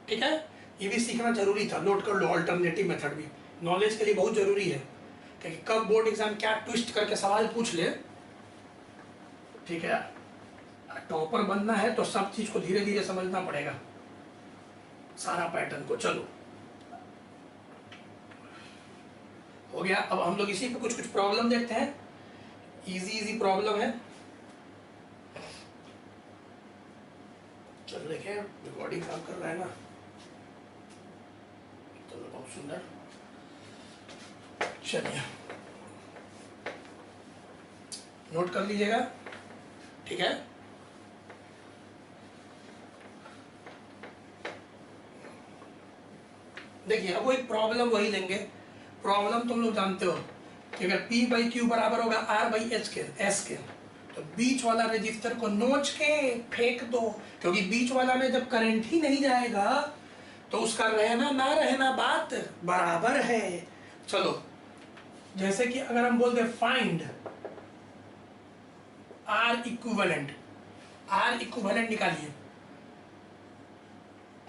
ठीक है, ये भी सीखना जरूरी था, नोट कर लो। अल्टरनेटिव मेथड भी नॉलेज के लिए बहुत जरूरी है, क्योंकि कब बोर्ड एग्जाम क्या ट्विस्ट करके सवाल पूछ ले। ठीक है, टॉपर बनना है तो सब चीज को धीरे धीरे समझना पड़ेगा, सारा पैटर्न को। चलो हो गया। अब हम लोग इसी पे कुछ प्रॉब्लम देखते हैं, इजी प्रॉब्लम है। चलो देखें, रिकॉर्डिंग काम कर रहा है ना, चलो बहुत सुंदर। चलिए नोट कर लीजिएगा, ठीक है। देखिए अब वो एक प्रॉब्लम वही लेंगे, प्रॉब्लम तुम लोग जानते हो कि अगर P बाई क्यू बराबर होगा R बाई एच के, एस के, तो बीच वाला रजिस्टर को नोच के फेंक दो, क्योंकि बीच वाला में जब करंट ही नहीं जाएगा तो उसका रहना ना रहना बात बराबर है। चलो जैसे कि अगर हम बोलते find R equivalent, R equivalent निकालिए।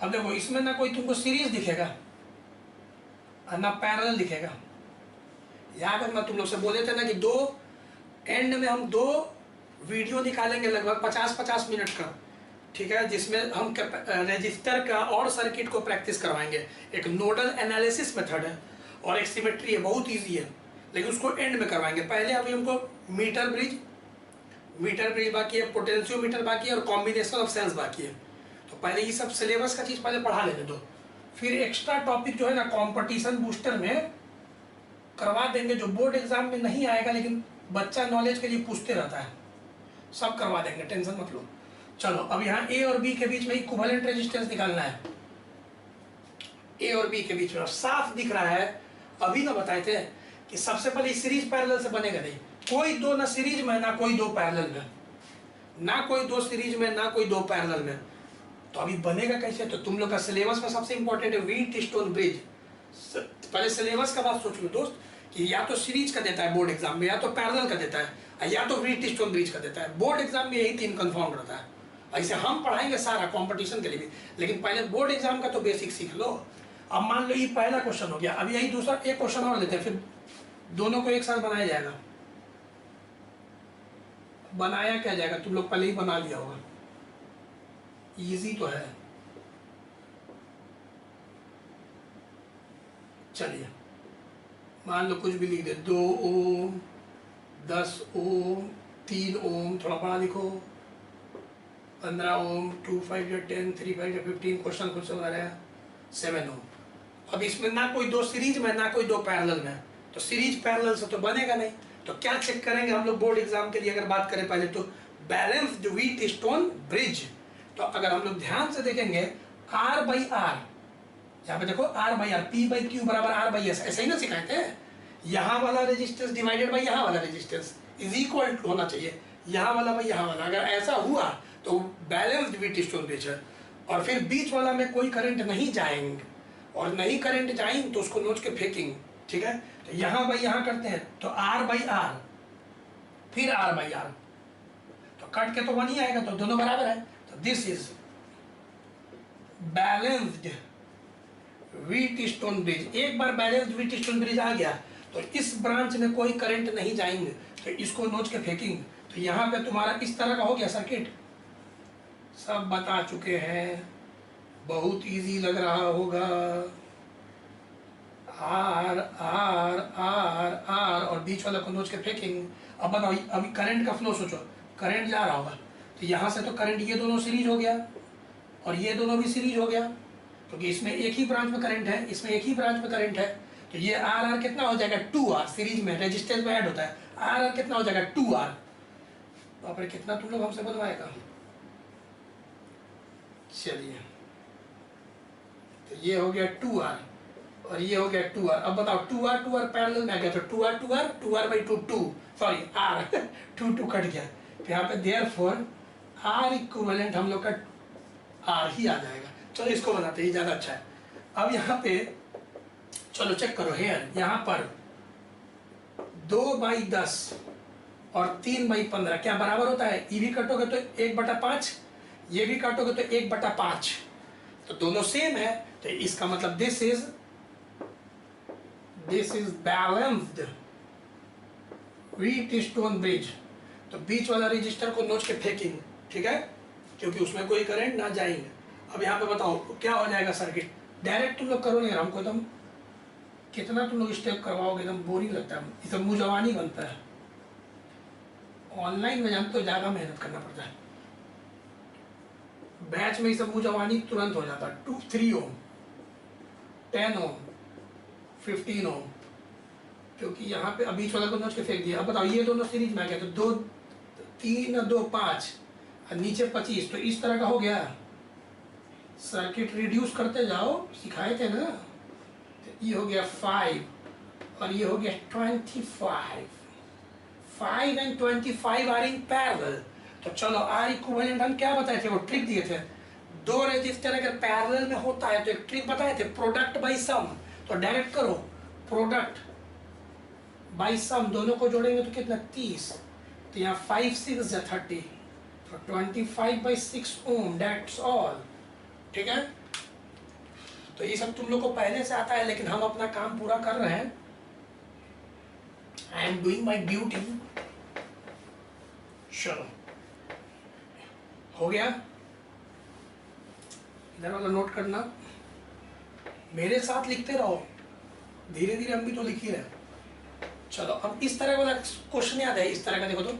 अब देखो इसमें ना कोई तुमको सीरीज दिखेगा और ना पैरेलल दिखेगा। याद रखना तुम लोग से बोले थे ना कि दो एंड में हम दो वीडियो निकालेंगे लगभग 50-50 मिनट का, ठीक है, जिसमें हम रजिस्टर का और सर्किट को प्रैक्टिस करवाएंगे। एक नोडल एनालिसिस मेथड है और एक सिमेट्री है, बहुत इजी है, लेकिन उसको एंड में करवाएंगे। पहले अभी हमको मीटर ब्रिज बाकी है, पोटेंशियोमीटर बाकी है और कॉम्बिनेशन ऑफ सेल्स बाकी है। तो पहले ये सब सिलेबस का चीज़ पहले पढ़ा लेने दो, फिर एक्स्ट्रा टॉपिक जो है ना कंपटीशन बूस्टर में करवा देंगे, जो बोर्ड एग्जाम में नहीं आएगा लेकिन बच्चा नॉलेज के लिए पूछते रहता है, सब करवा देंगे, टेंशन मत लो। चलो अब यहाँ ए और बी के बीच में इक्विवेलेंट रेजिस्टेंस निकालना है। ए और बी के बीच में साफ दिख रहा है, अभी ना बताए थे कि सबसे पहले सीरीज पैरेलल से बनेगा नहीं, कोई दो ना सीरीज में ना कोई दो पैरेलल में, ना कोई दो सीरीज में ना कोई दो पैरेलल में, तो अभी बनेगा कैसे? तो तुम लोग का सिलेबस में सबसे इंपॉर्टेंट है व्हीट स्टोन ब्रिज। पहले सिलेबस का बात सोच लो दोस्त कि या तो सीरीज का देता है बोर्ड एग्जाम में, या तो पैरेलल का देता है, या तो व्हीट स्टोन ब्रिज का देता है। बोर्ड एग्जाम में यही तीन कंफर्म रहता है। ऐसे हम पढ़ाएंगे सारा कंपटीशन के लिए भी, लेकिन पहले बोर्ड एग्जाम का तो बेसिक सीख लो। अब मान लो ये पहला क्वेश्चन हो गया, अब यही दूसरा एक क्वेश्चन और लेते हैं, फिर दोनों को एक साथ बनाया जाएगा। बनाया क्या जाएगा, तुम लोग पहले ही बना लिया होगा, इजी तो है। चलिए मान लो कुछ भी लिख दे, 2 ओम, 10 ओम, 3 ओम, थोड़ा बड़ा लिखो, 15 ओम, 2 5 या 10, 3 5 या 15, क्वेश्चन खुद से आ रहा है 7 ओम। अब इसमें ना कोई दो सीरीज में ना कोई दो पैरेलल में, तो सीरीज पैरेलल से तो बनेगा नहीं। तो क्या चेक करेंगे हम लोग बोर्ड एग्जाम के लिए अगर बात करें पहले, तो बैलेंस्ड व्हीट स्टोन ब्रिज। तो अगर हम लोग ध्यान से देखेंगे R बाई आर, यहाँ पे देखो R by R, P by Q बराबर R बाई एस, ऐसे ही ना सिखाए थे। यहाँ वाला रेजिस्टेंस डिवाइडेड बाई यहाँ वाला रेजिस्टेंस इज इक्वल होना चाहिए, यहाँ वाला बाई यहाँ वाला। अगर ऐसा हुआ तो बैलेंस्ड व्हीट स्टोन ब्रिज है। और फिर बीच वाला में कोई करंट नहीं जाएंगे, और नहीं करंट जाएंगे तो उसको नोच के फेंकेंगे, ठीक है। तो यहाँ बाई यहाँ करते हैं तो R बाई आर, फिर R बाई आर, तो कट के तो 1 ही आएगा, तो दोनों बराबर है। तो this is balanced wheat stone bridge. एक बार बैलेंस्ड व्हीट स्टोन ब्रिज आ गया तो इस ब्रांच में कोई करंट नहीं जाएंगे, तो इसको नोच के फेंकेंगे। तो यहाँ पे तुम्हारा इस तरह का हो गया सर्किट, सब बता चुके हैं, बहुत इजी लग रहा होगा। आर आर आर आर और बीच वाला को नोच के फेंकेंगे। अब बताओ अभी करंट का फ्लो सोचो, करंट जा रहा होगा तो यहाँ से तो करंट ये दोनों सीरीज हो गया और ये दोनों भी सीरीज हो गया, क्योंकि इसमें एक ही ब्रांच में करंट है, इसमें एक ही ब्रांच में करंट है। तो ये आर आर कितना हो जाएगा 2R, सीरीज में रेजिस्टेंस में ऐड होता है, आर आर कितना हो जाएगा 2R। बाप रे कितना तुम लोग हमसे बनवाएगा। चलिए तो ये हो गया 2R और ये हो गया 2R। अब बताओ 2R पैरेलल में आ गया, तो 2R by 2 sorry R 2 cut गया, तो यहाँ पे देयरफॉर R इक्विवेलेंट हम लोग का R ही आ जाएगा। चलो इसको बनाते हैं, ज़्यादा अच्छा है। अब यहाँ पे चलो चेक करो, हेयर यहाँ पर 2/10 और 3/15 क्या बराबर होता है? ये भी काटोगे तो 1/5, ये भी काटोगे तो 1/5, तो दोनों सेम है। तो इसका मतलब this is balanced wheat stone bridge. तो बीच वाला रजिस्टर को नोच के फेंकेंगे, ठीक है, क्योंकि उसमें कोई करंट ना जाएंगे। अब यहाँ पे बताओ क्या हो जाएगा सर्किट, डायरेक्ट तुम लोग करो नहीं, हमको एकदम कितना तुम लोग स्टेप करवाओगे, एकदम बोरिंग लगता है, ये सब मुँह जवानी बनता है। ऑनलाइन में जानते हो ज़्यादा मेहनत करना पड़ता है, बैच में ये सब मुँह जवानी तुरंत हो जाता है। 2 3 ओम, 10 ओम, 15 ओम, क्योंकि यहाँ पे बीच वाला को नोच के फेंक दिया। अब बताओ ये दोनों सीरीज में आ गया तो 2 3 2 5 और नीचे 25, तो इस तरह का हो गया। सर्किट रिड्यूस करते जाओ, सिखाए थे ना। तो ये हो गया 5 और ये हो गया 25। 5 एंड 25 आर इन पैरेलल। तो चलो आर इक्विवेलेंट हम क्या बताए थे, वो ट्रिक दिए थे। दो रेजिस्टर अगर पैरेलल में होता है तो एक ट्रिक बताए थे, प्रोडक्ट बाय सम। तो डायरेक्ट करो, प्रोडक्ट बाय सम, दोनों को जोड़ेंगे तो कितना 30। तो यहाँ 5 6 या 30, तो 25/6 ओम, दैट्स ऑल। ठीक है, तो ये सब तुम लोग को पहले से आता है, लेकिन हम अपना काम पूरा कर रहे हैं। I am doing my duty. चलो हो गया, इधर वाला नोट करना, मेरे साथ लिखते रहो, धीरे धीरे हम भी तो लिख ही रहे। चलो अब इस तरह वाला क्वेश्चन याद है, इस तरह का देखो तो,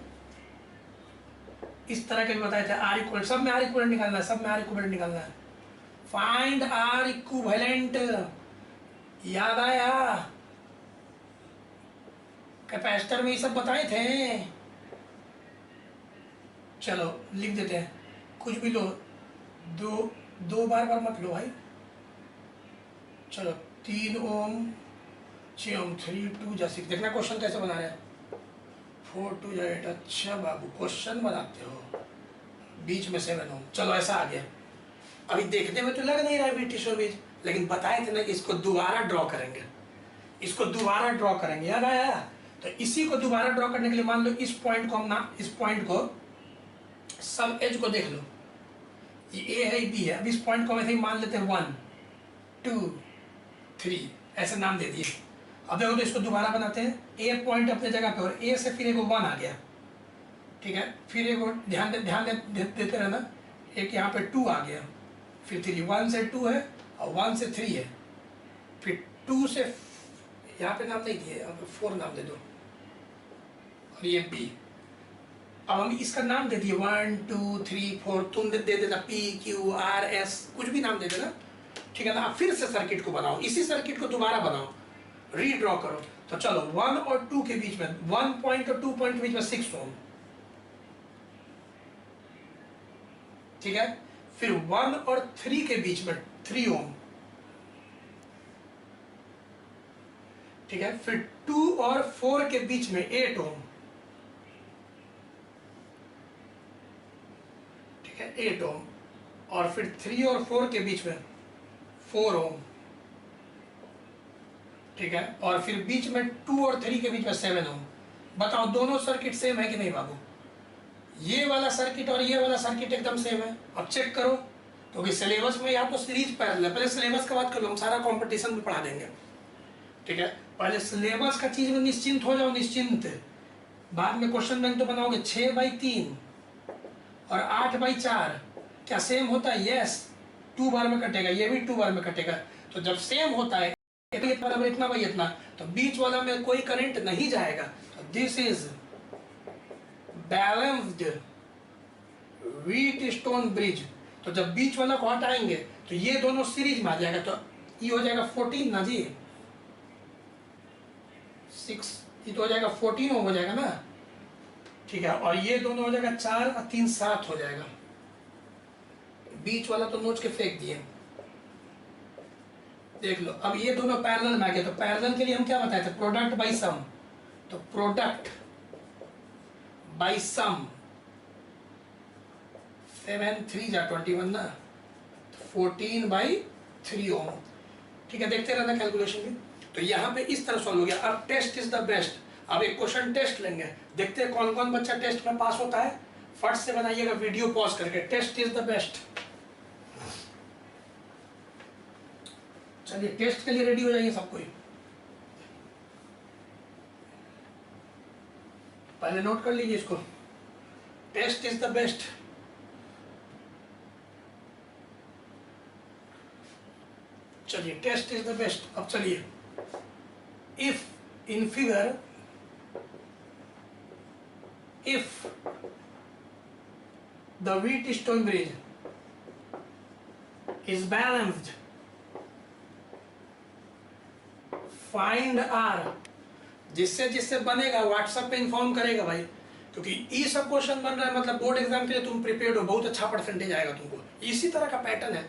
इस तरह के भी बताए थे। आर इक्वल, सब में आर इक्वलेंट निकालना है, सब में आर इक्वलेंट निकालना है। फाइंड आर इक्विवेलेंट, याद आया? कैपेसिटर में ये सब बताए थे। चलो लिख देते हैं, कुछ भी लो, दो बार मत लो भाई। चलो 3 ओम 6 ओम 3 2 जा 6। देखना क्वेश्चन कैसे बना रहे हैं। 4 2 जा 8। अच्छा बाबू क्वेश्चन बनाते हो, बीच में 7 ओम। चलो ऐसा आ गया। अभी देखने में तो लग नहीं रहा है बीटी शोबीज, लेकिन बताए थे ना कि इसको दोबारा ड्रॉ करेंगे, इसको दोबारा ड्रॉ करेंगे, याद आया? तो इसी को दोबारा ड्रॉ करने के लिए मान लो इस पॉइंट को हम ना, इस पॉइंट को, सब एज को देख लो, ये ए है, बी है। अब इस पॉइंट को ऐसे ही मान लेते हैं 1 2 3, ऐसे नाम दे दिए। अब देखो तो इसको दोबारा बनाते हैं, ए पॉइंट अपने जगह पे, और ए से फिर एक 1 आ गया। ठीक है, फिर एक ध्यान देते रहना, एक यहाँ पे 2 आ गया, फिर 3, 1 से 2 है और 1 से 3 है, फिर 2 से, यहाँ पे नाम नहीं दिए, अब 4 नाम दे दो, और ये बी। अब हम इसका नाम दे दिए 1 2 3 4, तुम दे देना पी क्यू आर एस, कुछ भी नाम दे देना। ठीक है ना, अब फिर से सर्किट को बनाओ, इसी सर्किट को दोबारा बनाओ, रीड्रॉ करो। तो चलो 1 और 2 के बीच में, 1 पॉइंट और 2 पॉइंट के बीच में 6 ओम। ठीक है, फिर 1 और 3 के बीच में 3 ओम। ठीक है, फिर 2 और 4 के बीच में 8 ओम। ठीक है, 8 ओम। और फिर 3 और 4 के बीच में 4 ओम। ठीक है, और फिर बीच में 2 और 3 के बीच में 7 ओम। बताओ दोनों सर्किट सेम है कि नहीं बाबू? ये वाला सर्किट और ये वाला सर्किट एकदम सेम है। अब चेक करो, क्योंकि सिलेबस में या तो सीरीज पैरेलल है। पहले सिलेबस का बात कर लो, हम सारा कंपटीशन भी पढ़ा देंगे। ठीक है, पहले सिलेबस का चीज में निश्चिंत हो जाओ, निश्चिंत। बाद में क्वेश्चन बैंक तो बनाओगे 6/3 और 8/4, क्या सेम होता है? यस, 2 बार में कटेगा, ये भी 2 बार में कटेगा। तो जब सेम होता है इतना बाई इतना, तो बीच वाला में कोई करंट नहीं जाएगा। तो this is balanced Wheatstone bridge. तो जब बीच वाला को हटाएंगे तो ये दोनों सीरीज में आ जाएगा, तो ये हो जाएगा 14 ना जी, 6, ये तो हो जाएगा 14 हो जाएगा ना। ठीक है, और ये दोनों हो जाएगा 4 और 3 7 हो जाएगा। बीच वाला तो नोच के फेंक दिए। देख लो, अब ये दोनों पैरेलल में आ गए, तो पैरेलल के लिए हम क्या बताए थे? प्रोडक्ट बाय सम। तो प्रोडक्ट बाय सम, 7 3 जा 21 ना, 14/3 ओम। ठीक है, देखते रहना कैलकुलेशन भी। तो यहाँ पे इस तरह सॉल्व हो गया। अब टेस्ट इज द बेस्ट। अब एक क्वेश्चन टेस्ट लेंगे, देखते हैं कौन कौन बच्चा टेस्ट में पास होता है। फट से बनाइएगा वीडियो पॉज करके, टेस्ट इज द बेस्ट। चलिए टेस्ट के लिए रेडी हो जाइए सब कोई। पहले नोट कर लीजिए इसको, टेस्ट इज द बेस्ट। चलिए टेस्ट इज द बेस्ट। अब चलिए, if in figure, if the Wheatstone bridge is balanced, find R, जिससे जिससे बनेगा व्हाट्सएप पे इन्फॉर्म करेगा भाई, क्योंकि ये सब क्वेश्चन बन रहा है मतलब बोर्ड एग्जाम के लिए तुम प्रिपेयर्ड हो, बहुत अच्छा परसेंटेज आएगा तुमको, इसी तरह का पैटर्न है।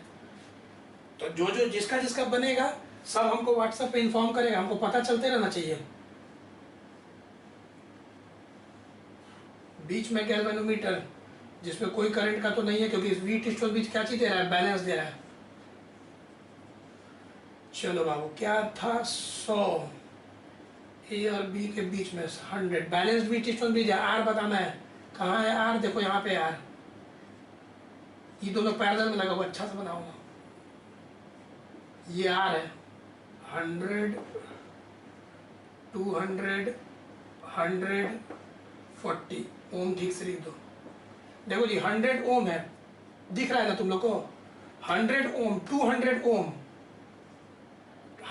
तो जो जो जिसका जिसका बनेगा सब हमको व्हाट्सएप पे इन्फॉर्म करेगा, हमको पता चलते रहना चाहिए। बीच में गैल्वेनोमीटर जिसमें कोई करंट का तो नहीं है, क्योंकि वीट स्टोन बीच क्या चीज दे रहा है, बैलेंस दे रहा है। चलो बाबू क्या था, 100 ए और बी के बीच में 100 बैलेंस वीट स्टोन बीच है। आर बताना है, कहाँ है आर, देखो यहाँ पे आर, ये दोनों पैरेलल में लगा हुआ, अच्छा से बनाऊंगा। ये आर है, 100 200 140 ओम, ठीक से लिख दो। देखो जी 100 ओम है, दिख रहा है ना तुम लोग को, 100 ओम 200 ओम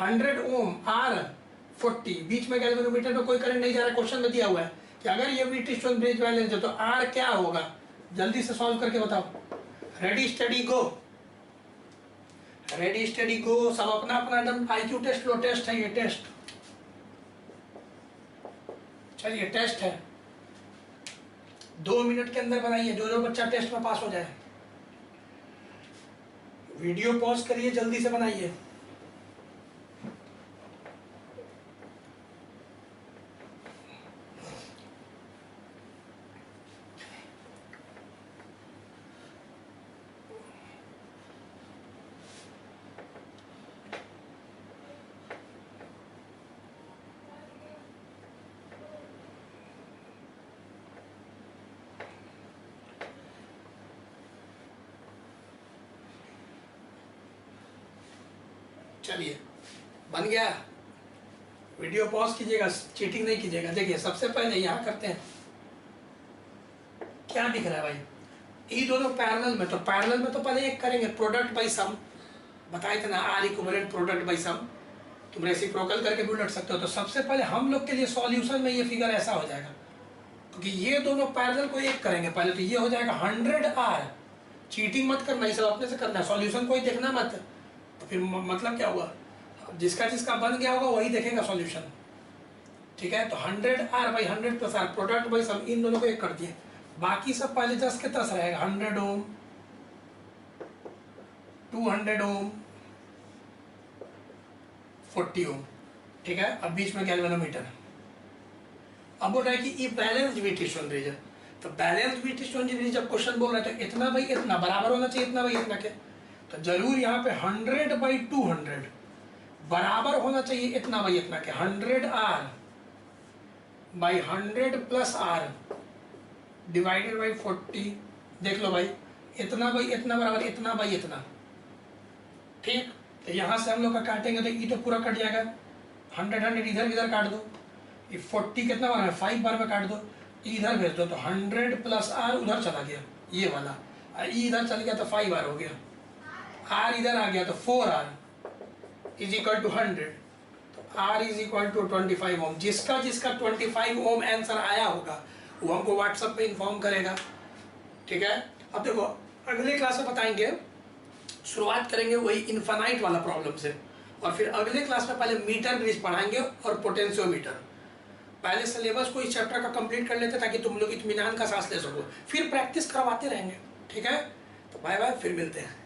100 ओम आर 40, बीच में गैल्वेनोमीटर में कोई करंट नहीं जा रहा। क्वेश्चन में दिया हुआ है कि अगर ये वीट स्टोन ब्रिज बैलेंस है तो आर क्या होगा, जल्दी से सॉल्व करके बताओ। रेडी स्टडी गो, रेडी स्टडी गो, सब अपना अपना एकदम आईक्यू टेस्ट लो, टेस्ट है ये टेस्ट, चलिए टेस्ट है, 2 मिनट के अंदर बनाइए, जो जो बच्चा टेस्ट में पास हो जाए। वीडियो पॉज करिए, जल्दी से बनाइए। चलिए बन गया, वीडियो पॉज कीजिएगा, चीटिंग नहीं कीजिएगा। देखिए सबसे पहले यहाँ करते हैं, क्या दिख रहा है भाई, ये दोनों पैरेलल में, तो पैरेलल में तो पहले एक करेंगे प्रोडक्ट बाई सम, बताए थे ना आर इक्विवेलेंट प्रोडक्ट बाई सम, तुम रेसिप्रोकल करके भी लट सकते हो। तो सबसे पहले हम लोग के लिए सॉल्यूशन में ये फिगर ऐसा हो जाएगा, क्योंकि ये दोनों पैरेलल को एक करेंगे पहले, तो ये हो जाएगा 100 आर, चीटिंग मत करना, ये सब अपने से करना है, सॉल्यूशन कोई देखना मत, तो फिर मतलब क्या हुआ, जिसका जिसका बन गया होगा वही देखेगा सॉल्यूशन, ठीक है। तो 100 R by 100 plus R product by sum, इन दोनों को एक कर दिए, बाकी सब पहले 10 के 10 रहेगा, 100 ओम 200 ओम 40 ओम, ठीक है। अब बीच में गैल्वेनोमीटर, अब बोल रहा है कि ये बैलेंस वीट स्टोन ब्रिज है, तो बैलेंस वीट स्टोन ब्रिज जब क्वेश्चन बोल रहा है तो इतना बाई इतना बराबर होना चाहिए, इतना बाई इतना के, तो जरूर यहाँ पे 100 बाई 200 बराबर होना चाहिए इतना बाई इतना के, 100 R by 100 plus R divided by 40, देख लो भाई इतना बाई इतना बराबर इतना बाई इतना, ठीक। तो यहाँ से हम लोग का काटेंगे तो ये तो पूरा कट जाएगा, 100 इधर इधर काट दो, ये 40 कितना बार है 5 बार में काट दो, इधर भेज दो, तो 100 प्लस आर उधर चला गया ये वाला, इधर चल गया तो 5 बार हो गया, आर इधर आ गया तो 4 आर इज इक्वल टू 100, तो आर इज इक्वल टू 25 ओम। जिसका जिसका 25 ओम आंसर आया होगा वो हमको व्हाट्सएप पे इन्फॉर्म करेगा, ठीक है। अब देखो अगले क्लास में बताएंगे, शुरुआत करेंगे वही इन्फानाइट वाला प्रॉब्लम से, और फिर अगले क्लास में पहले मीटर ब्रिज पढ़ाएंगे और पोटेंशियोमीटर। पहले सिलेबस को इस चैप्टर का कंप्लीट कर लेते ताकि तुम लोग इत्मीनान का सांस ले सको, फिर प्रैक्टिस करवाते रहेंगे, ठीक है। तो बाय बाय, फिर मिलते हैं।